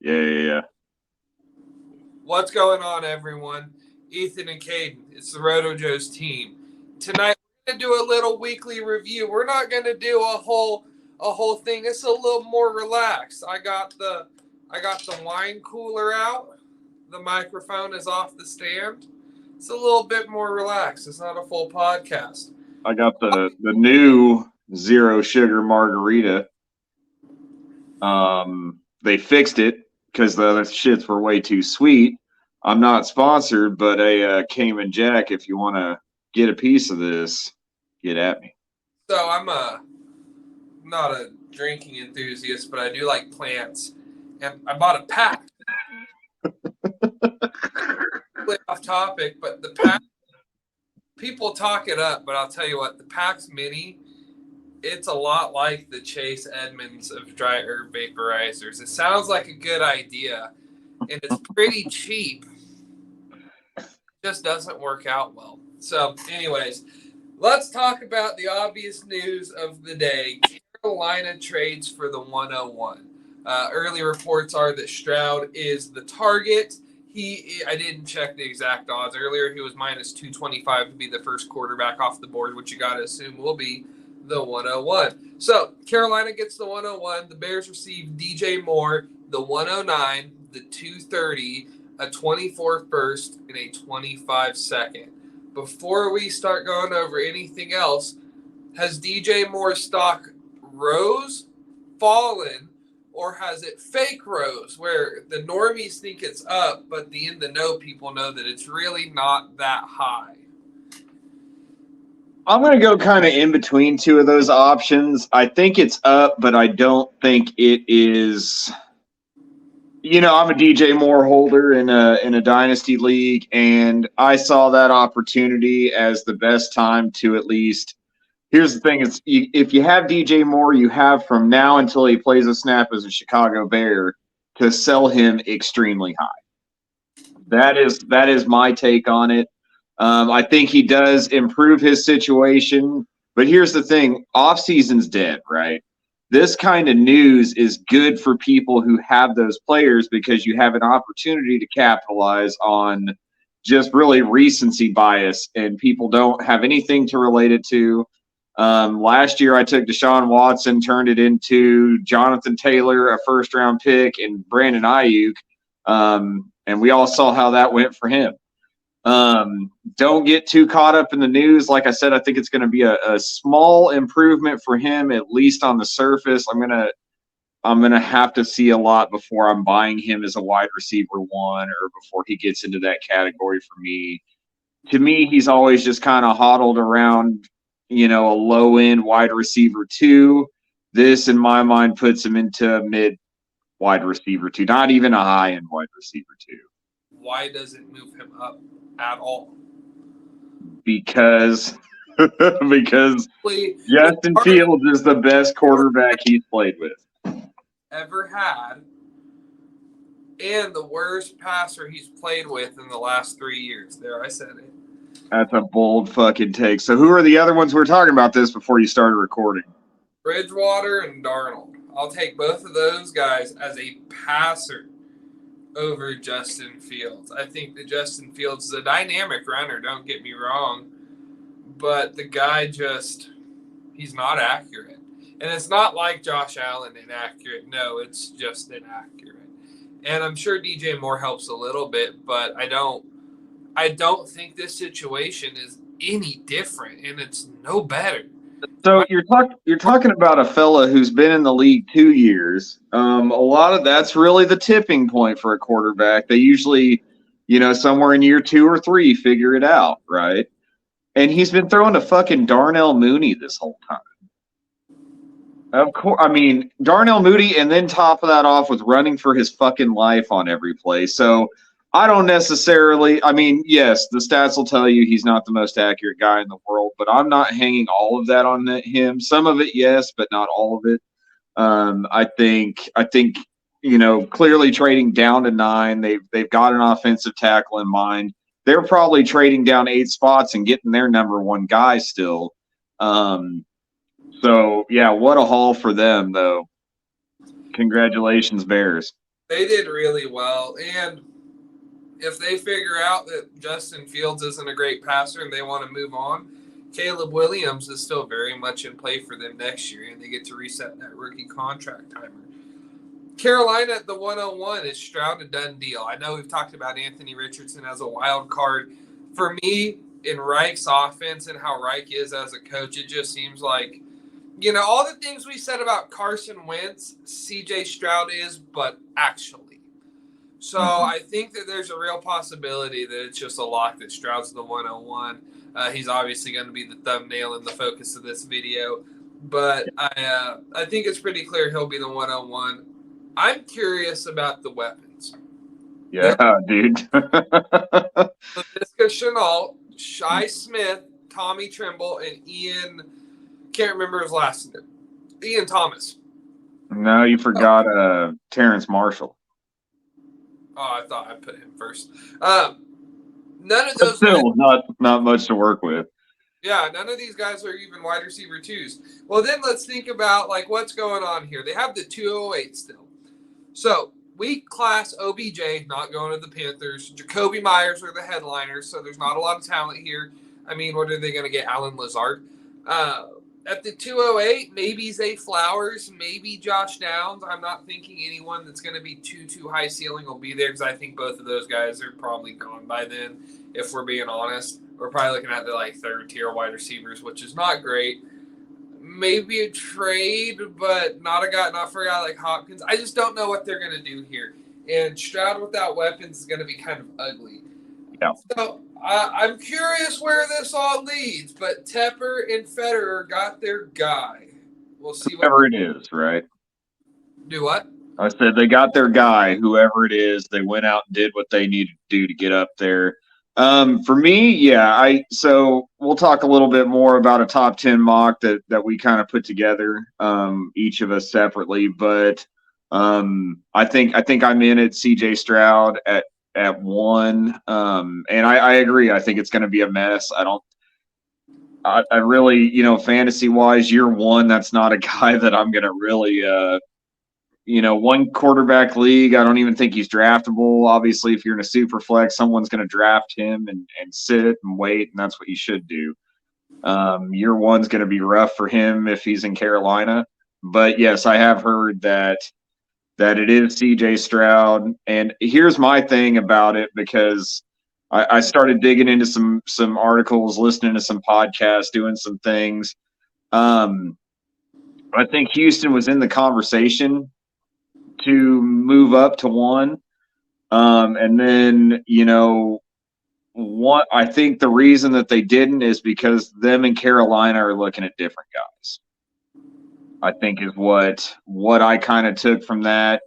Yeah. What's going on, everyone? Ethan and Caden, it's the Roto Joe's team. Tonight we're gonna do a little weekly review. We're not gonna do a whole thing. It's a little more relaxed. I got the wine cooler out. The microphone is off the stand. It's a little bit more relaxed. It's not a full podcast. I got the new zero sugar margarita. They fixed it because the other shits were way too sweet. I'm not sponsored, but a Cayman Jack, if you want to get a piece of this, get at me. So I'm not a drinking enthusiast, but I do like plants, and I bought a pack. Off topic, but the pack, people talk it up, but I'll tell you what, the Pax Mini, it's a lot like the Chase Edmonds of dry herb vaporizers. It sounds like a good idea, and it's pretty cheap. It just doesn't work out well. So, anyways, let's talk about the obvious news of the day. Carolina trades for the 101. Early reports are that Stroud is the target. I didn't check the exact odds earlier. He was minus 225 to be the first quarterback off the board, which you got to assume will be the 101. So Carolina gets the 101. The Bears receive DJ Moore, the 109, the 230, a 24 first, and a 25 second. Before we start going over anything else, has DJ Moore's stock rose, fallen, or has it fake rose where the normies think it's up, but the in the know people know that it's really not that high? I'm going to go kind of in between two of those options. I think it's up, but I don't think it is. You know, I'm a DJ Moore holder in a dynasty league, and I saw that opportunity as the best time to at least. Here's the thing: if you have DJ Moore, you have from now until he plays a snap as a Chicago Bear to sell him extremely high. That is my take on it. I think he does improve his situation, but here's the thing: off-season's dead, right? This kind of news is good for people who have those players because you have an opportunity to capitalize on just really recency bias, and people don't have anything to relate it to. Last year, I took Deshaun Watson, turned it into Jonathan Taylor, a first-round pick, and Brandon Ayuk, and we all saw how that went for him. Don't get too caught up in the news. Like I said, I think it's going to be a small improvement for him, at least on the surface. I'm gonna have to see a lot before I'm buying him as a wide receiver one, or before he gets into that category for me. To me, he's always just kind of hodled around, a low end wide receiver two. This, in my mind, puts him into mid wide receiver two, not even a high end wide receiver two. Why does it move him up at all? Because Justin Fields is the best quarterback he's played with. Ever had, and the worst passer he's played with in the last 3 years. There, I said it. That's a bold fucking take. So who are the other ones? We were talking about this before you started recording. Bridgewater and Darnold. I'll take both of those guys as a passer over Justin Fields. I think that Justin Fields is a dynamic runner, don't get me wrong, but the guy he's not accurate. And it's not like Josh Allen inaccurate. No, it's just inaccurate. And I'm sure DJ Moore helps a little bit, but I don't think this situation is any different, and it's no better. So you're talking about a fella who's been in the league 2 years. A lot of that's really the tipping point for a quarterback. They usually, somewhere in year 2 or 3, figure it out, right? And he's been throwing to fucking Darnell Mooney this whole time. Of course, I mean, Darnell Mooney, and then top of that off with running for his fucking life on every play. So I don't necessarily, yes, the stats will tell you he's not the most accurate guy in the world, but I'm not hanging all of that on him. Some of it, yes, but not all of it. I think, clearly trading down to 9, they've got an offensive tackle in mind. They're probably trading down 8 spots and getting their number one guy still. So, yeah, what a haul for them, though. Congratulations, Bears. They did really well. And if they figure out that Justin Fields isn't a great passer and they want to move on, Caleb Williams is still very much in play for them next year, and they get to reset that rookie contract timer. Carolina at the 101 is Stroud a done deal. I know we've talked about Anthony Richardson as a wild card. For me, in Reich's offense and how Reich is as a coach, it just seems like, all the things we said about Carson Wentz, CJ Stroud is, but actually. So I think that there's a real possibility that it's just a lock that Stroud's the 101. He's obviously going to be the thumbnail and the focus of this video. But I think it's pretty clear he'll be the 101. I'm curious about the weapons. Yeah, dude. Laviska Shenault, Shi Smith, Tommy Trimble, and Ian, can't remember his last name, Ian Thomas. No, you forgot Terrence Marshall. Oh, I thought I put him first. None of those still guys, not much to work with. Yeah, none of these guys are even wide receiver twos. Well, then let's think about what's going on here. They have the 208 still. So weak class OBJ not going to the Panthers. Jacoby Myers are the headliners, so there's not a lot of talent here. I mean, what are they going to get? Alan Lazard. At the 208, maybe Zay Flowers, maybe Josh Downs. I'm not thinking anyone that's going to be too high ceiling will be there because I think both of those guys are probably gone by then, if we're being honest. We're probably looking at the third tier wide receivers, which is not great. Maybe a trade, but not for a guy like Hopkins. I just don't know what they're going to do here. And Stroud without weapons is going to be kind of ugly. Yeah. So I'm curious where this all leads, but Tepper and Federer got their guy. We'll see whoever it is, right? Do what? I said they got their guy, whoever it is. They went out and did what they needed to do to get up there. For me, yeah, so we'll talk a little bit more about a top 10 mock that we kind of put together, each of us separately. But I think I'm in at CJ Stroud at 1. And I agree. I think it's going to be a mess. I really, fantasy wise, year 1, that's not a guy that I'm going to really, one quarterback league, I don't even think he's draftable. Obviously, if you're in a super flex, someone's going to draft him and sit and wait, and that's what you should do. Year 1's going to be rough for him if he's in Carolina. But yes, I have heard that it is CJ Stroud. And here's my thing about it, because I started digging into some articles, listening to some podcasts, doing some things. I think Houston was in the conversation to move up to 1. And then, I think the reason that they didn't is because them and Carolina are looking at different guys. I think is what I kind of took from that.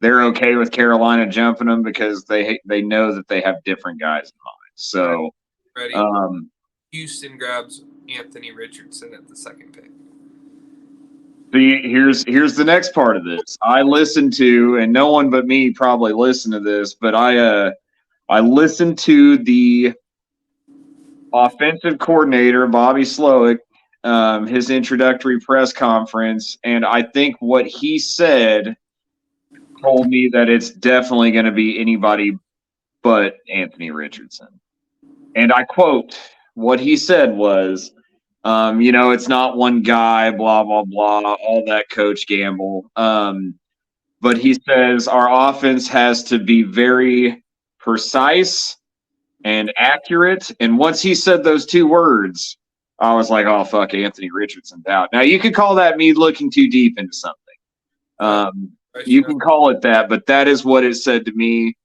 They're okay with Carolina jumping them because they know that they have different guys in mind. So, ready. Houston grabs Anthony Richardson at the second pick. See, here's the next part of this. I listened to, and no one but me probably listened to this, but I listened to the offensive coordinator, Bobby Slowick, his introductory press conference, and I think what he said told me that it's definitely going to be anybody but Anthony Richardson. And I quote, what he said was, it's not one guy, blah, blah, blah, all that coach gamble. But he says our offense has to be very precise and accurate. And once he said those 2 words, I was like, oh, fuck, Anthony Richardson's out. Now, you could call that me looking too deep into something. You can call it that, but that is what it said to me.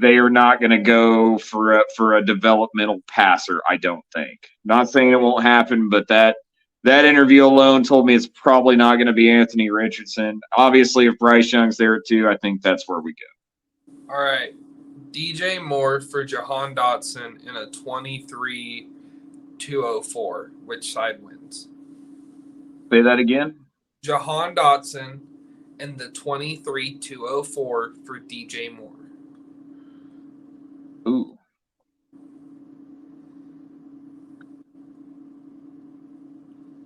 They are not going to go for a developmental passer, I don't think. Not saying it won't happen, but that interview alone told me it's probably not going to be Anthony Richardson. Obviously, if Bryce Young's there too, I think that's where we go. All right. DJ Moore for Jahan Dotson in a 23-204. Which side wins? Say that again? Jahan Dotson in the 23-204 for DJ Moore. Ooh.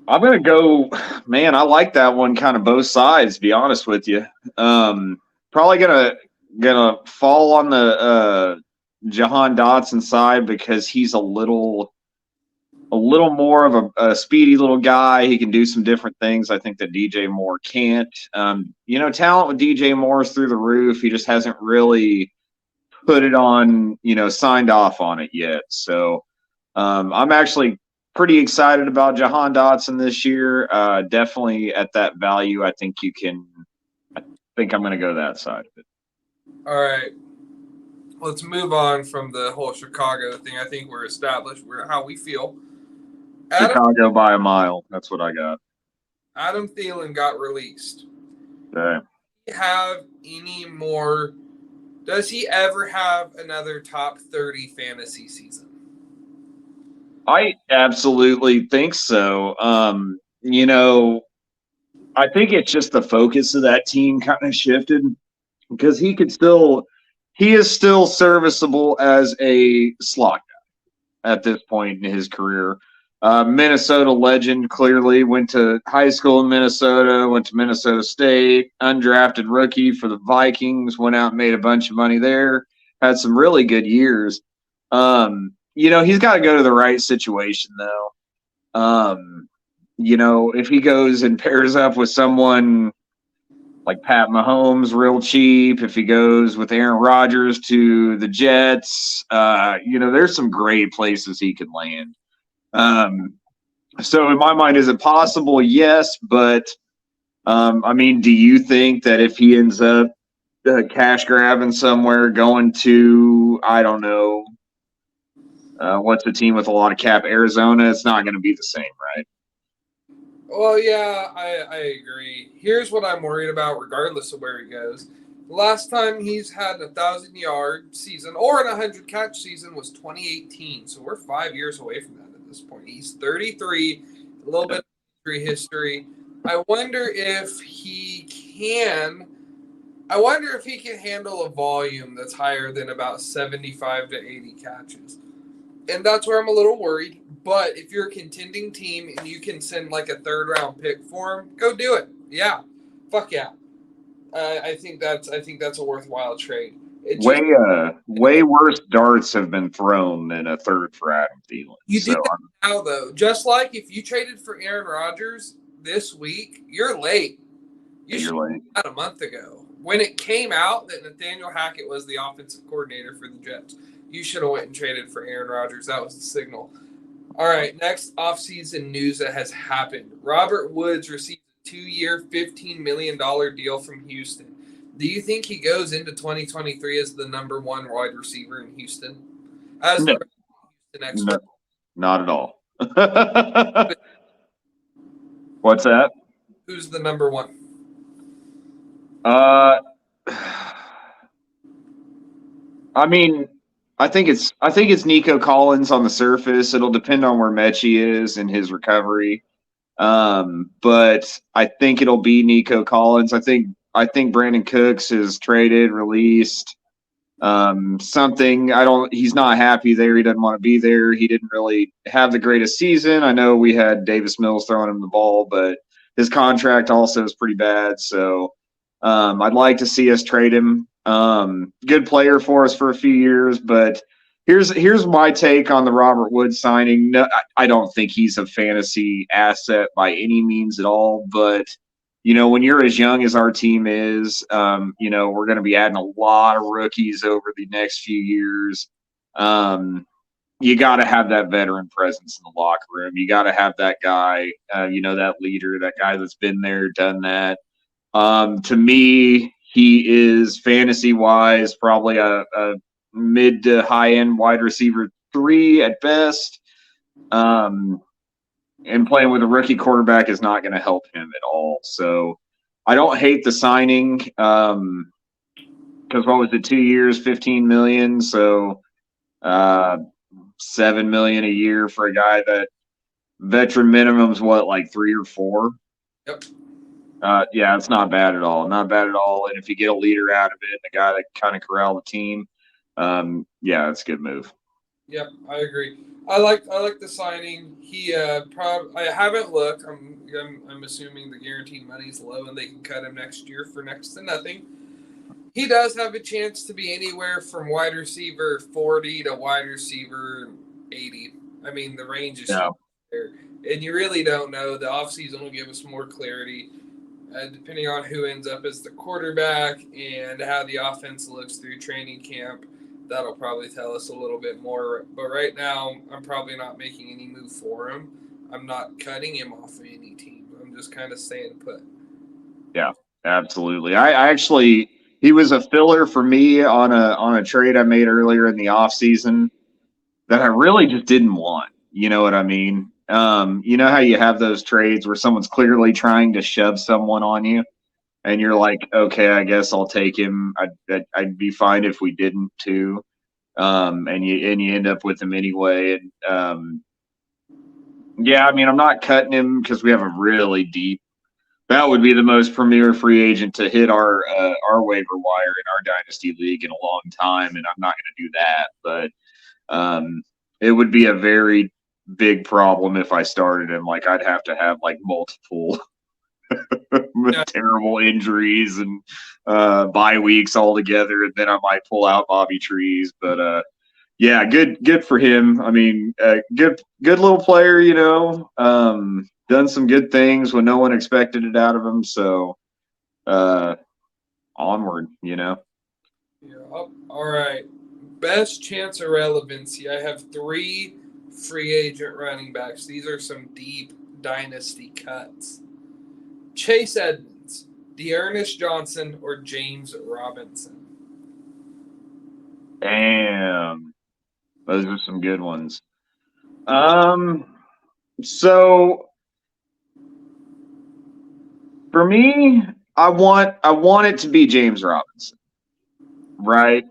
I'm gonna go, man. I like that one, kind of both sides. To be honest with you, probably gonna fall on the Jahan Dotson side because he's a little more of a speedy little guy. He can do some different things. I think that DJ Moore can't. Talent with DJ Moore is through the roof. He just hasn't really put it on, signed off on it yet. So I'm actually pretty excited about Jahan Dotson this year. Definitely at that value. I think I'm going to go that side of it. All right. Let's move on from the whole Chicago thing. I think we're established how we feel. Chicago by a mile. That's what I got. Adam Thielen got released. Okay. Does he have any more? Does he ever have another top 30 fantasy season? I absolutely think so. I think it's just the focus of that team kind of shifted because he is still serviceable as a slot guy at this point in his career. Minnesota legend, clearly went to high school in Minnesota, went to Minnesota State, undrafted rookie for the Vikings, went out and made a bunch of money there, had some really good years. He's got to go to the right situation though. If he goes and pairs up with someone like Pat Mahomes real cheap, if he goes with Aaron Rodgers to the Jets, there's some great places he could land. So in my mind, is it possible? Yes, but do you think that if he ends up cash grabbing somewhere, going to, I don't know, what's a team with a lot of cap, Arizona, it's not going to be the same, right? Well, yeah, I agree. Here's what I'm worried about, regardless of where he goes. The last time he's had a 1,000-yard season or an 100-catch season was 2018, so we're 5 years away from that at this point. He's 33, a little bit of injury history. I wonder if he can handle a volume that's higher than about 75 to 80 catches. And that's where I'm a little worried. But if you're a contending team and you can send like a 3rd-round pick for him, go do it. Yeah, fuck yeah. I think that's a worthwhile trade. Way worse darts have been thrown than a third for Adam Thielen. You do that now though. Just like if you traded for Aaron Rodgers this week, you're late. You're late. About a month ago when it came out that Nathaniel Hackett was the offensive coordinator for the Jets. You should have went and traded for Aaron Rodgers. That was the signal. All right, next offseason news that has happened. Robert Woods received a 2-year, $15 million deal from Houston. Do you think he goes into 2023 as the number 1 wide receiver in Houston? No, not at all. What's that? Who's the number 1? I think it's Nico Collins on the surface. It'll depend on where Mechie is and his recovery. But I think it'll be Nico Collins. I think Brandon Cooks is traded, released. He's not happy there. He doesn't want to be there. He didn't really have the greatest season. I know we had Davis Mills throwing him the ball, but his contract also is pretty bad. So I'd like to see us trade him. Good player for us for a few years, but here's my take on the Robert Woods signing. No, I don't think he's a fantasy asset by any means at all, but when you're as young as our team is, we're going to be adding a lot of rookies over the next few years. You got to have that veteran presence in the locker room. You got to have that guy, that leader, that guy that's been there, done that. To me, he is fantasy-wise probably a mid to high-end wide receiver 3 at best. And playing with a rookie quarterback is not going to help him at all. So I don't hate the signing because what was it, 2 years, $15 million? So $7 million a year for a guy that veteran minimum's what, like 3 or 4? Yep. Yeah, it's not bad at all. Not bad at all. And if you get a leader out of it, a guy that kind of corral the team, yeah, it's a good move. Yep, I agree. I like the signing. He I haven't looked. I'm assuming the guaranteed money's low and they can cut him next year for next to nothing. He does have a chance to be anywhere from wide receiver 40 to wide receiver 80. I mean, the range is Yeah. there, and you really don't know. The offseason will give us more clarity, depending on who ends up as the quarterback and how the offense looks through training camp. That'll probably tell us a little bit more. But right now, I'm probably not making any move for him. I'm not cutting him off of any team. I'm just kind of staying put. Yeah, absolutely. I actually he was a filler for me on a trade I made earlier in the offseason that I really just didn't want. You know what I mean? You know how you have those trades where someone's clearly trying to shove someone on you, and you're like, okay, I guess I'll take him. I'd be fine if we didn't too. And you end up with him anyway. And yeah, I mean, I'm not cutting him because we have a really deep. That would be the most premier free agent to hit our waiver wire in our dynasty league in a long time, and I'm not going to do that. But it would be a very big problem if I started him. Like I'd have to have like multiple Yeah. terrible injuries and bye weeks altogether, and then I might pull out Bobby Trees. But yeah, good for him. I mean, good little player, you know. Done some good things when no one expected it out of him. So onward, you know. Yeah. All right. Best chance of relevancy. I have 3 free agent running backs. These are some deep dynasty cuts. Chase Edmonds, Dearness Johnson, or James Robinson. Damn, those are some good ones. Um, so for me, I want it to be James Robinson, right?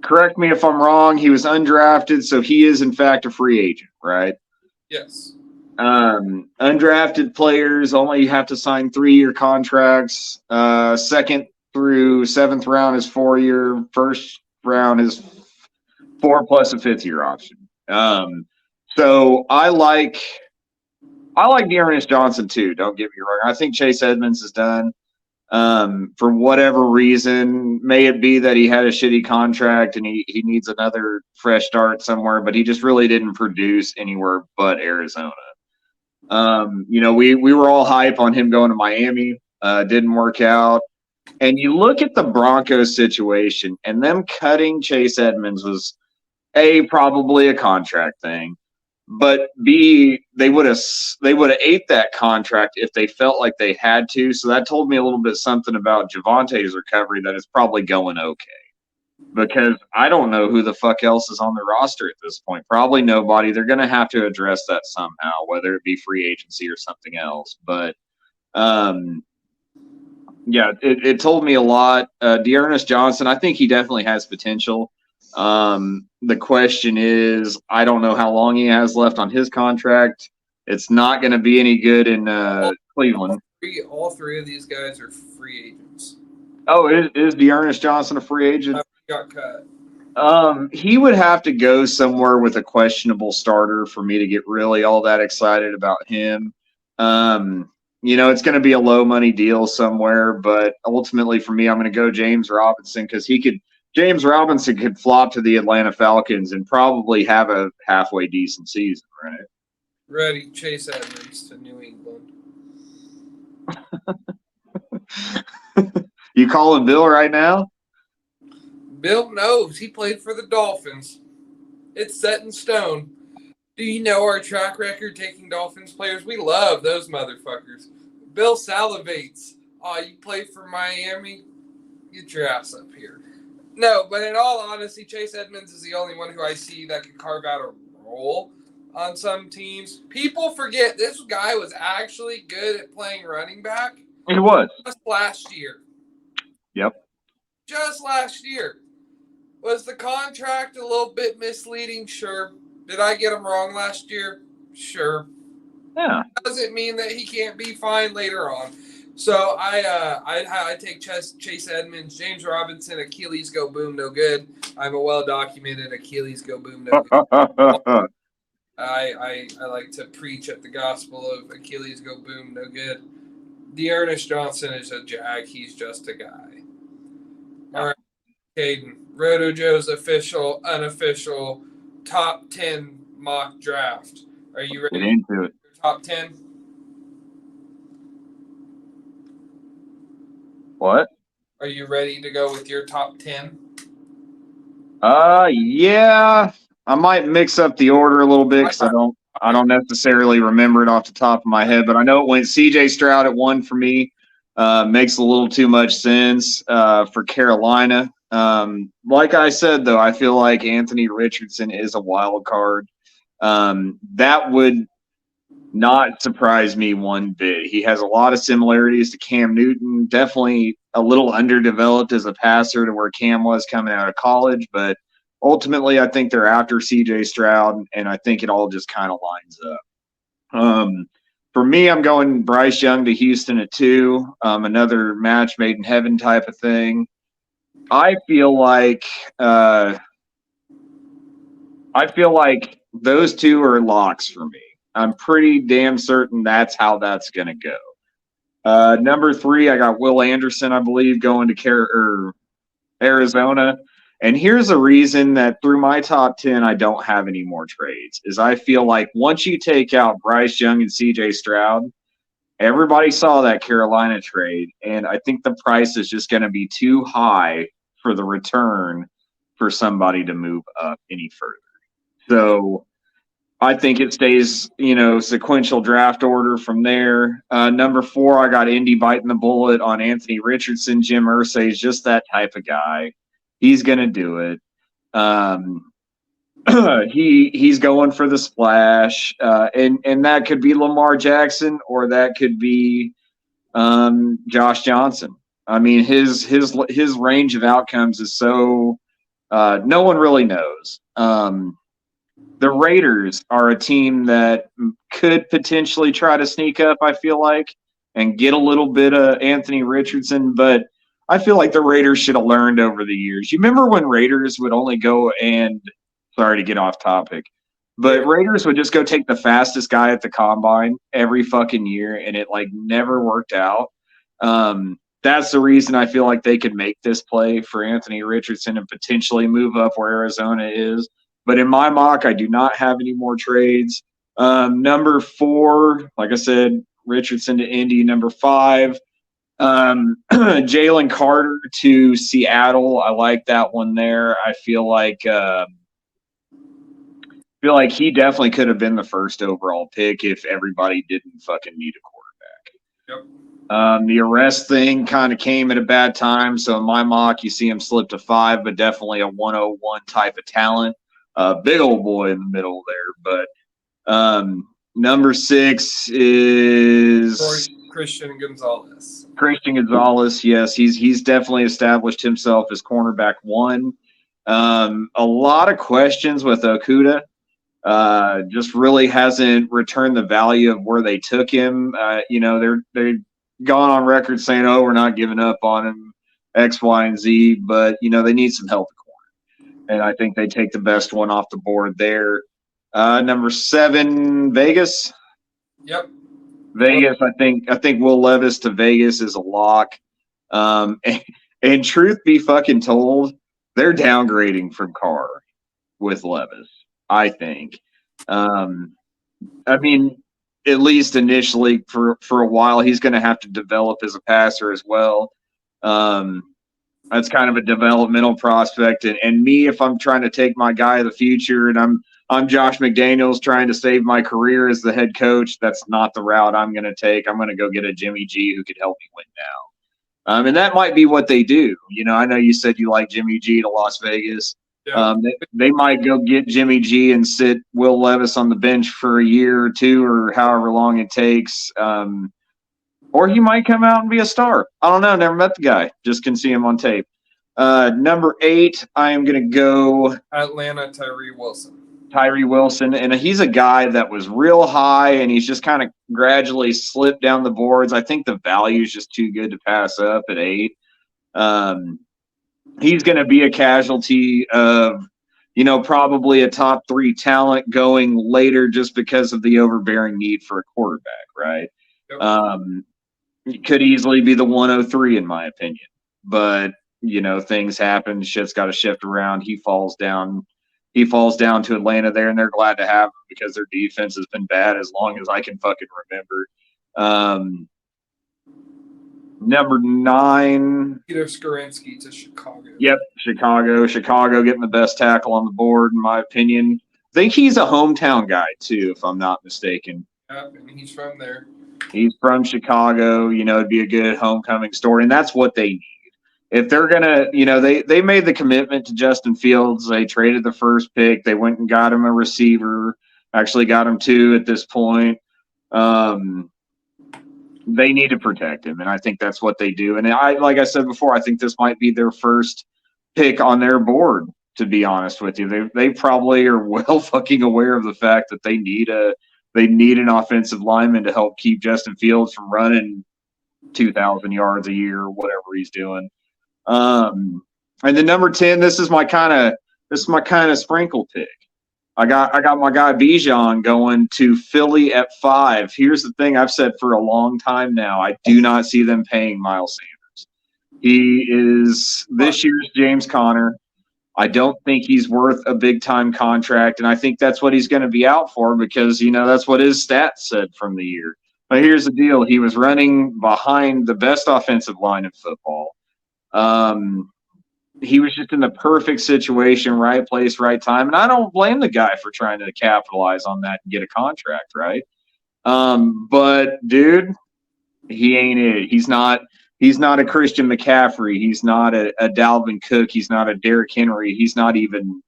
Correct me if I'm wrong. He was undrafted, so he is in fact a free agent, right? Yes. Undrafted players only have to sign 3-year contracts. Second through seventh round is 4-year. First round is 4 plus a fifth-year option. So I like Dearness Johnson too. Don't get me wrong. I think Chase Edmonds is done. For whatever reason, may it be that he had a shitty contract and he needs another fresh start somewhere, but he just really didn't produce anywhere but Arizona. You know, we were all hype on him going to Miami. Didn't work out. And you look at the Broncos situation, and them cutting Chase Edmonds was probably a contract thing, but B, they would have ate that contract if they felt like they had to. So that told me a little bit something about Javante's recovery that is probably going okay. Because I don't know who the fuck else is on the roster at this point. Probably nobody. They're going to have to address that somehow, whether it be free agency or something else. But um, yeah, it told me a lot. Dearness Johnson, I think he definitely has potential. The question is, I don't know how long he has left on his contract. It's not going to be any good in Cleveland. All three of these guys are free agents. Oh, is Dearness Johnson a free agent? Got cut. He would have to go somewhere with a questionable starter for me to get really all that excited about him. You know, it's going to be a low money deal somewhere, but ultimately for me, I'm going to go James Robinson because James Robinson could flop to the Atlanta Falcons and probably have a halfway decent season, right? Ready, Chase Edmonds to New England. You calling Bill right now? Bill knows he played for the Dolphins. It's set in stone. Do you know our track record taking Dolphins players? We love those motherfuckers. Bill salivates. Oh, you played for Miami? Get your ass up here. No, but in all honesty, Chase Edmonds is the only one who I see that could carve out a role on some teams. People forget this guy was actually good at playing running back. He was. Just last year. Yep. Just last year. Was the contract a little bit misleading? Sure. Did I get him wrong last year? Sure. Yeah. Doesn't mean that he can't be fine later on. So I take Chase Edmonds, James Robinson, Achilles go boom, no good. I'm a well documented Achilles go boom, no good. I like to preach at the gospel of Achilles go boom, no good. Dearness Johnson is a jag. He's just a guy. All right, Caden. Roto Joe's official, unofficial, top 10 mock draft. Are you ready? Get into it. Top 10? What? Are you ready to go with your top 10? Yeah. I might mix up the order a little bit because I don't necessarily remember it off the top of my head, but I know it went CJ Stroud at 1 for me. Makes a little too much sense for Carolina. Like I said, though, I feel like Anthony Richardson is a wild card. That would not surprise me one bit. He has a lot of similarities to Cam Newton. Definitely a little underdeveloped as a passer to where Cam was coming out of college, but ultimately I think they're after CJ Stroud, and I think it all just kind of lines up. For me, I'm going Bryce Young to Houston at 2, another match made in heaven type of thing. I feel like those two are locks for me. I'm pretty damn certain that's how that's going to go. Number 3, I got Will Anderson, I believe, going to Arizona. And here's a reason that through my top 10, I don't have any more trades, is I feel like once you take out Bryce Young and CJ Stroud, everybody saw that Carolina trade, and I think the price is just going to be too high for the return for somebody to move up any further. So I think it stays, sequential draft order from there. Number 4, I got Indy biting the bullet on Anthony Richardson. Jim Irsay is just that type of guy. He's going to do it. He's going for the splash, and that could be Lamar Jackson or that could be Josh Johnson. I mean, his range of outcomes is so no one really knows. The Raiders are a team that could potentially try to sneak up, I feel like, and get a little bit of Anthony Richardson, but I feel like the Raiders should have learned over the years. You remember when Raiders would only go and – sorry to get off topic – but Raiders would just go take the fastest guy at the combine every fucking year, and it, never worked out. That's the reason I feel like they could make this play for Anthony Richardson and potentially move up where Arizona is. But in my mock, I do not have any more trades. Number 4, like I said, Richardson to Indy. Number 5, Jalen Carter to Seattle. I like that one there. I feel like he definitely could have been the first overall pick if everybody didn't fucking need a quarterback. Yep. The arrest thing kind of came at a bad time. So in my mock, you see him slip to 5, but definitely a 101 type of talent. Big old boy in the middle there. But number 6 is Christian Gonzalez. Christian Gonzalez, yes, he's definitely established himself as cornerback 1. A lot of questions with Okuda. Just really hasn't returned the value of where they took him. They've gone on record saying, "Oh, we're not giving up on him, X, Y, and Z," but they need some help at corner, and I think they take the best one off the board there. Number 7, Vegas. Yep. Vegas. I think Will Levis to Vegas is a lock. And truth be fucking told, they're downgrading from Carr with Levis. I think. I mean, at least initially for a while, he's going to have to develop as a passer as well. That's kind of a developmental prospect. And me, if I'm trying to take my guy of the future and I'm Josh McDaniels trying to save my career as the head coach, that's not the route I'm going to take. I'm going to go get a Jimmy G who could help me win now. And that might be what they do. I know you said you like Jimmy G to Las Vegas. Yeah. They might go get Jimmy G and sit Will Levis on the bench for a year or 2 or however long it takes. Or he might come out and be a star. I don't know. Never met the guy. Just can see him on tape. Number 8, I am going to go Atlanta Tyree Wilson. Tyree Wilson, and he's a guy that was real high, and he's just kind of gradually slipped down the boards. I think the value is just too good to pass up at 8. He's going to be a casualty of, probably a top 3 talent going later just because of the overbearing need for a quarterback, right? Yep. It could easily be the 103 in my opinion, but things happen. Shit's got to shift around. He falls down to Atlanta there, and they're glad to have him because their defense has been bad as long as I can fucking remember. Number 9. Peter Skorinsky to Chicago. Yep, Chicago. Chicago getting the best tackle on the board, in my opinion. I think he's a hometown guy, too, if I'm not mistaken. Yep, and he's from there. He's from Chicago. It'd be a good homecoming story, and that's what they need. If they're going to, they made the commitment to Justin Fields. They traded the first pick. They went and got him a receiver, actually got him 2 at this point. They need to protect him, and I think that's what they do. And like I said before, I think this might be their first pick on their board, to be honest with you. They probably are well fucking aware of the fact that they need an offensive lineman to help keep Justin Fields from running 2,000 yards a year or whatever he's doing. And then number 10, this is my kind of sprinkle pick. I got my guy Bijan going to Philly at 5. Here's the thing I've said for a long time now. I do not see them paying Miles Sanders. He is this year's James Conner. I don't think he's worth a big-time contract, and I think that's what he's going to be out for because, that's what his stats said from the year. But here's the deal. He was running behind the best offensive line in football. He was just in the perfect situation, right place, right time. And I don't blame the guy for trying to capitalize on that and get a contract, right? But dude, he ain't it. He's not a Christian McCaffrey. He's not a Dalvin Cook. He's not a Derrick Henry. He's not even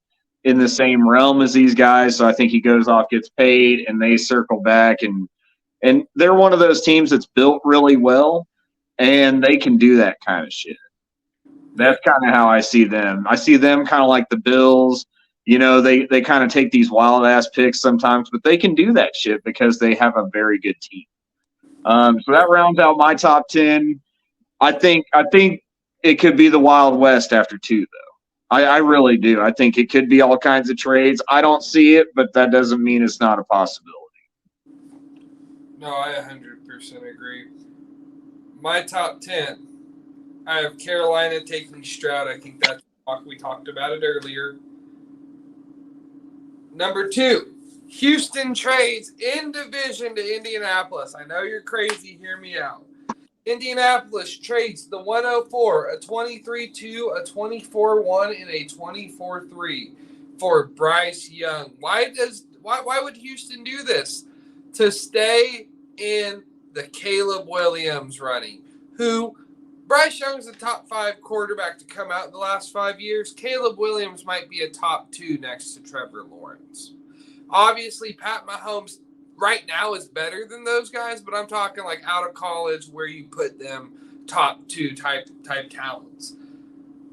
in the same realm as these guys. So I think he goes off, gets paid, and they circle back. And they're one of those teams that's built really well, and they can do that kind of shit. That's kind of how I see them. I see them kind of like the Bills. They kind of take these wild ass picks sometimes, but they can do that shit because they have a very good team. So that rounds out my top 10. I think it could be the Wild West after 2, though. I really do. I think it could be all kinds of trades. I don't see it, but that doesn't mean it's not a possibility. No, I 100% agree. My top 10. I have Carolina taking Stroud. I think that's we talked about it earlier. Number 2, Houston trades in division to Indianapolis. I know you're crazy. Hear me out. Indianapolis trades the 104, a 23-2, a 24-1, and a 24-3 for Bryce Young. Why would Houston do this? To stay in the Caleb Williams running, who Bryce Young's a top 5 quarterback to come out in the last 5 years. Caleb Williams might be a top 2 next to Trevor Lawrence. Obviously, Pat Mahomes right now is better than those guys, but I'm talking like out of college where you put them top 2 type talents.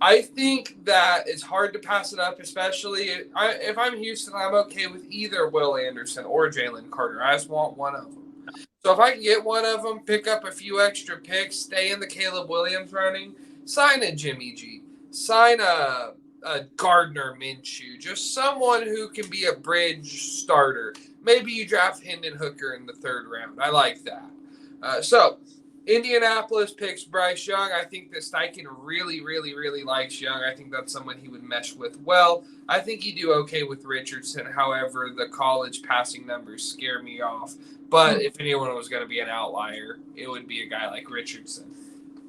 I think that it's hard to pass it up, especially if I'm Houston, I'm okay with either Will Anderson or Jalen Carter. I just want one of them. So if I can get one of them, pick up a few extra picks, stay in the Caleb Williams running, sign a Jimmy G, sign a Gardner Minshew, just someone who can be a bridge starter. Maybe you draft Hendon Hooker in the 3rd round. I like that. So Indianapolis picks Bryce Young. I think that Steichen really, really, really likes Young. I think that's someone he would mesh with well. I think he'd do okay with Richardson. However, the college passing numbers scare me off. But if anyone was going to be an outlier, it would be a guy like Richardson.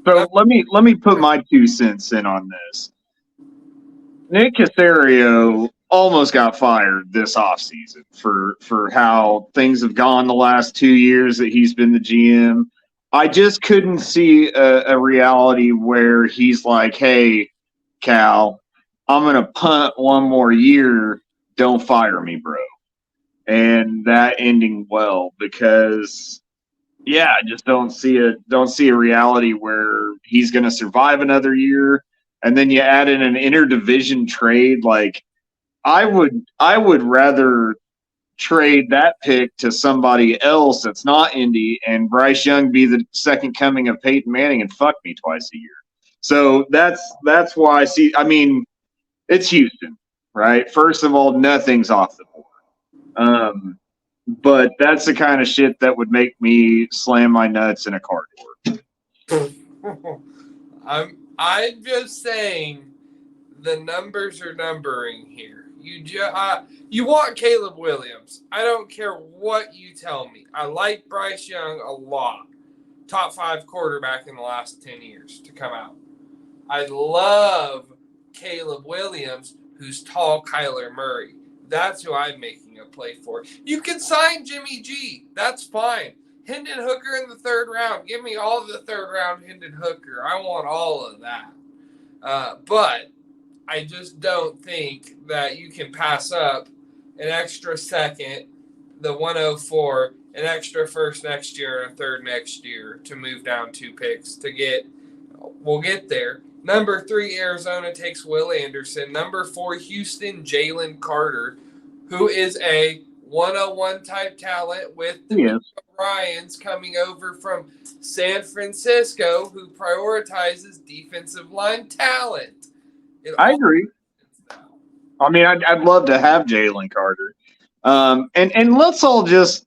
So let me put my 2 cents in on this. Nick Caserio almost got fired this offseason for how things have gone the last 2 years that he's been the GM. I just couldn't see a reality where he's like, hey, Cal, I'm going to punt one more year. Don't fire me, bro. And that ending well because, yeah, I just don't see a reality where he's going to survive another year. And then you add in an interdivision trade. Like, I would rather trade that pick to somebody else that's not Indy and Bryce Young be the second coming of Peyton Manning and fuck me twice a year. So that's why I see. I mean, it's Houston, right? First of all, nothing's off the board. But that's the kind of shit that would make me slam my nuts in a car door. I'm just saying the numbers are numbering here. You want Caleb Williams. I don't care what you tell me. I like Bryce Young a lot. Top 5 quarterback in the last 10 years to come out. I love Caleb Williams, who's tall Kyler Murray. That's who I'm making a play for. You can sign Jimmy G. That's fine. Hendon Hooker in the 3rd round. Give me all of the 3rd round Hendon Hooker. I want all of that. But I just don't think that you can pass up an extra second, the 104, an extra first next year, and a 3rd next year to move down 2 picks to get. We'll get there. Number 3, Arizona takes Will Anderson. Number 4, Houston, Jalen Carter, who is a 101 type talent with the Ryans coming over from San Francisco, who prioritizes defensive line talent. I agree. I mean, I'd love to have Jalen Carter, and let's all just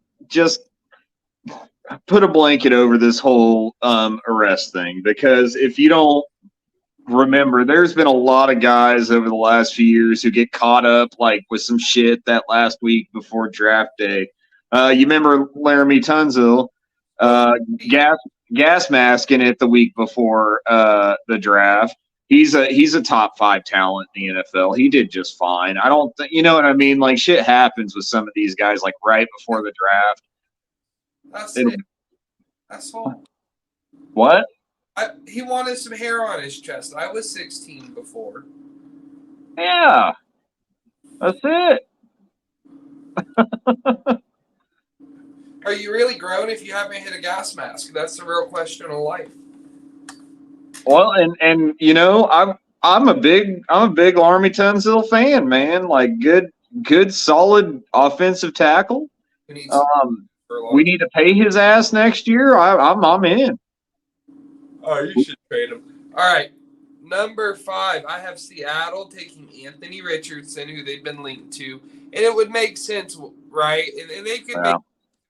put a blanket over this whole arrest thing, because if you don't remember, there's been a lot of guys over the last few years who get caught up like with some shit that last week before draft day. You remember Laramie Tunsil gas masking it the week before the draft. He's a top 5 talent in the NFL. He did just fine. I don't think, you know what I mean? Like, shit happens with some of these guys, like right before the draft. That's it. That's all. What? He wanted some hair on his chest. I was 16 before. Yeah. That's it. Are you really grown if you haven't hit a gas mask? That's the real question of life. Well, and you know, I'm a big Laramie Tunsil fan, man. Like good solid offensive tackle. We need to pay his ass next year. I'm in. Oh, you should trade him. All right. Number 5, I have Seattle taking Anthony Richardson, who they've been linked to. And it would make sense, right? And they could make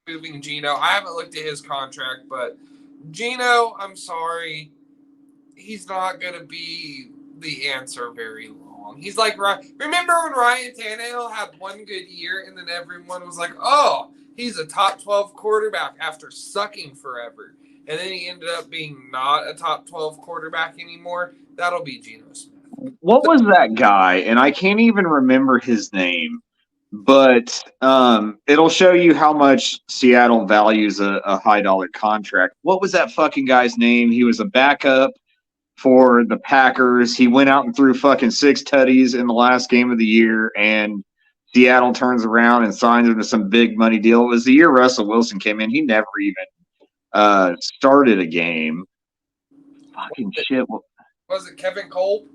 moving Geno. I haven't looked at his contract, but Geno, I'm sorry, he's not going to be the answer very long. He's like, remember when Ryan Tannehill had one good year and then everyone was like, oh, he's a top 12 quarterback after sucking forever. And then he ended up being not a top 12 quarterback anymore. That'll be Geno Smith. What was that guy? And I can't even remember his name. But it'll show you how much Seattle values a high dollar contract. What was that fucking guy's name? He was a backup for the Packers. He went out and threw fucking 6 tutties in the last game of the year, and Seattle turns around and signs him to some big money deal. It was the year Russell Wilson came in. He never even started a game. Fucking shit. Was it Kevin Kolb?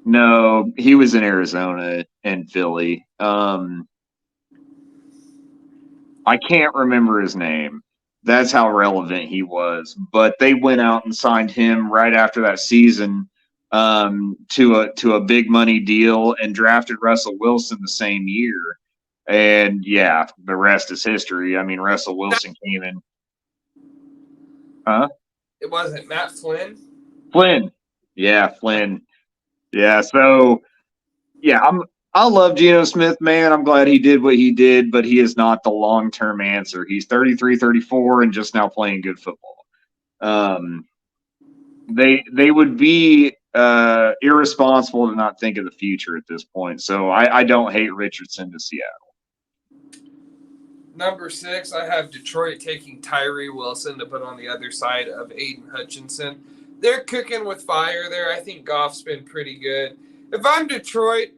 No, he was in Arizona and Philly. I can't remember his name. That's how relevant he was. But they went out and signed him right after that season to a big money deal and drafted Russell Wilson the same year. And yeah, the rest is history. I mean, Russell Wilson came in. Huh? It wasn't Matt Flynn. Flynn. Yeah, Flynn. Yeah, so yeah, I love Geno Smith, man. I'm glad he did what he did, but he is not the long-term answer. He's 33, 34, and just now playing good football. They would be irresponsible to not think of the future at this point. So I don't hate Richardson to Seattle. Number 6, I have Detroit taking Tyree Wilson to put on the other side of Aiden Hutchinson. They're cooking with fire there. I think Goff's been pretty good. If I'm Detroit,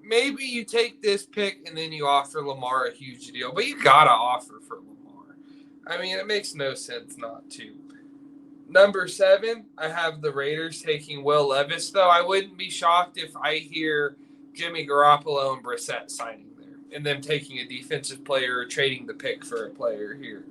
maybe you take this pick and then you offer Lamar a huge deal. But you got to offer for Lamar. I mean, it makes no sense not to. Number 7, I have the Raiders taking Will Levis, though. I wouldn't be shocked if I hear Jimmy Garoppolo and Brissett signing there, and them taking a defensive player or trading the pick for a player here.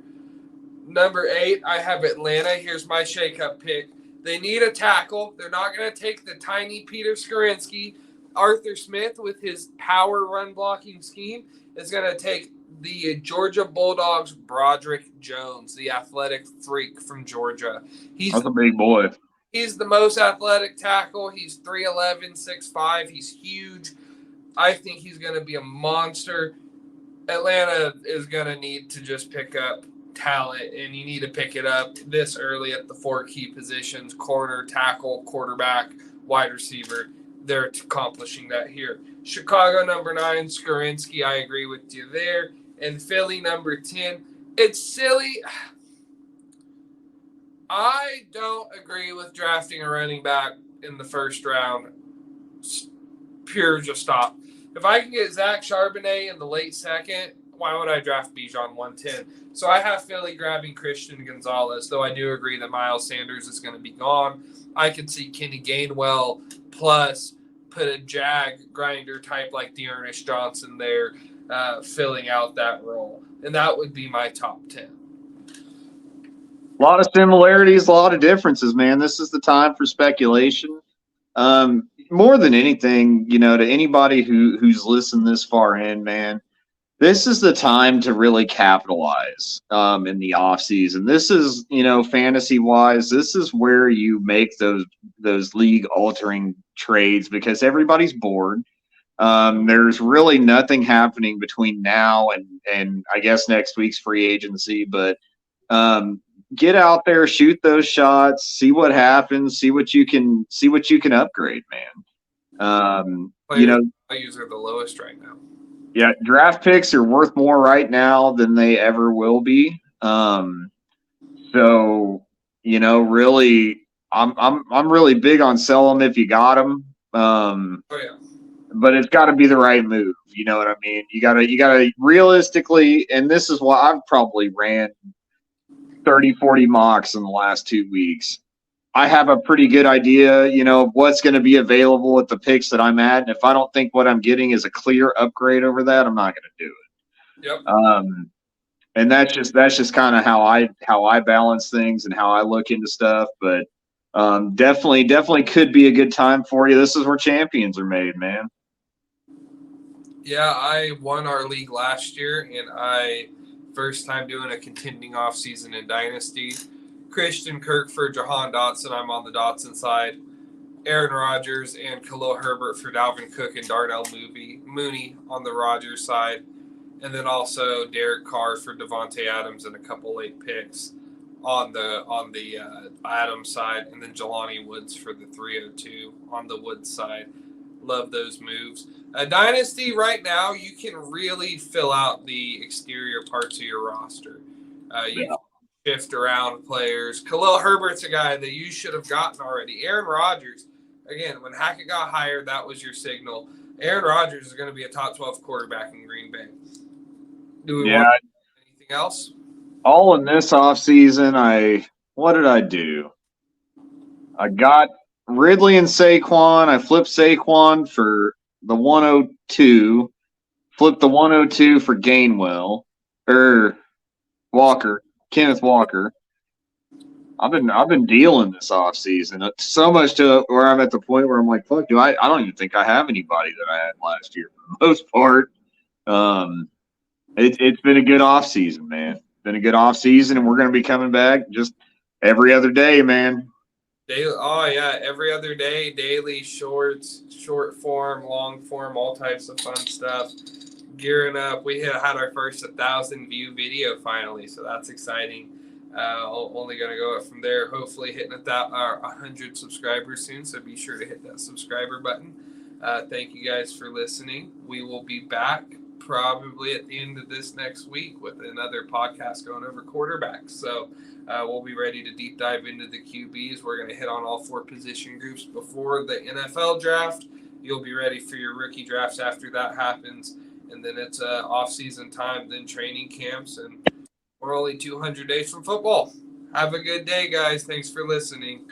Number 8, I have Atlanta. Here's my shake-up pick. They need a tackle. They're not going to take the tiny Peter Skorinski. Arthur Smith, with his power run-blocking scheme, is going to take the Georgia Bulldogs' Broderick Jones, the athletic freak from Georgia. That's a big boy. He's the most athletic tackle. He's 3'11", 6'5". He's huge. I think he's going to be a monster. Atlanta is going to need to just pick up talent, and you need to pick it up this early at the 4 key positions: corner, tackle, quarterback, wide receiver. They're accomplishing that here. Chicago, number 9, Skorinski. I agree with you there. And Philly, number 10. It's silly. I don't agree with drafting a running back in the first round. Pure just stop. If I can get Zach Charbonnet in the late second, why would I draft Bijan 110? So I have Philly grabbing Christian Gonzalez, though I do agree that Miles Sanders is going to be gone. I could see Kenny Gainwell plus put a jag grinder type like Dearness Johnson there, filling out that role. And that would be my top 10. A lot of similarities, a lot of differences, man. This is the time for speculation. More than anything, to anybody who's listened this far in, man, this is the time to really capitalize in the offseason. This is, fantasy-wise, this is where you make those league-altering trades because everybody's bored. There's really nothing happening between now and I guess next week's free agency, but get out there, shoot those shots, see what happens, see what you can upgrade, man. Values are the lowest right now. Yeah, draft picks are worth more right now than they ever will be. So really, I'm really big on sell them if you got them. But it's got to be the right move. You know what I mean? You gotta realistically, and this is why I've probably ran 30, 40 mocks in the last 2 weeks. I have a pretty good idea, of what's going to be available at the picks that I'm at. And if I don't think what I'm getting is a clear upgrade over that, I'm not going to do it. Yep. And that's just kind of how I balance things and how I look into stuff. But definitely could be a good time for you. This is where champions are made, man. Yeah, I won our league last year, and first time doing a contending off season in Dynasty. Christian Kirk for Jahan Dotson. I'm on the Dotson side. Aaron Rodgers and Khalil Herbert for Dalvin Cook and Darnell Mooney on the Rodgers side. And then also Derek Carr for Devontae Adams and a couple late picks on the Adams side. And then Jelani Woods for the 302 on the Woods side. Love those moves. Dynasty right now, you can really fill out the exterior parts of your roster. You can shift around players. Khalil Herbert's a guy that you should have gotten already. Aaron Rodgers, again, when Hackett got hired, that was your signal. Aaron Rodgers is going to be a top 12 quarterback in Green Bay. Do we want anything else? All in this offseason, what did I do? I got Ridley and Saquon. I flipped Saquon for the 102. Flipped the 102 for Gainwell. Kenneth Walker. I've been dealing this offseason so much to where I'm at the point where I'm like, fuck, I don't even think I have anybody that I had last year for the most part. It's been a good offseason, man. Been a good offseason, and we're going to be coming back just every other day, man. Every other day, daily shorts, short form, long form, all types of fun stuff. Gearing up. We had our first 1,000 view video finally, so that's exciting. Only going to go up from there. Hopefully hitting 100 subscribers soon, so be sure to hit that subscriber button. Thank you guys for listening. We will be back probably at the end of this next week with another podcast going over quarterbacks. So we'll be ready to deep dive into the QBs. We're going to hit on all 4 position groups before the NFL draft. You'll be ready for your rookie drafts after that happens. And then it's off-season time, then training camps, and we're only 200 days from football. Have a good day, guys. Thanks for listening.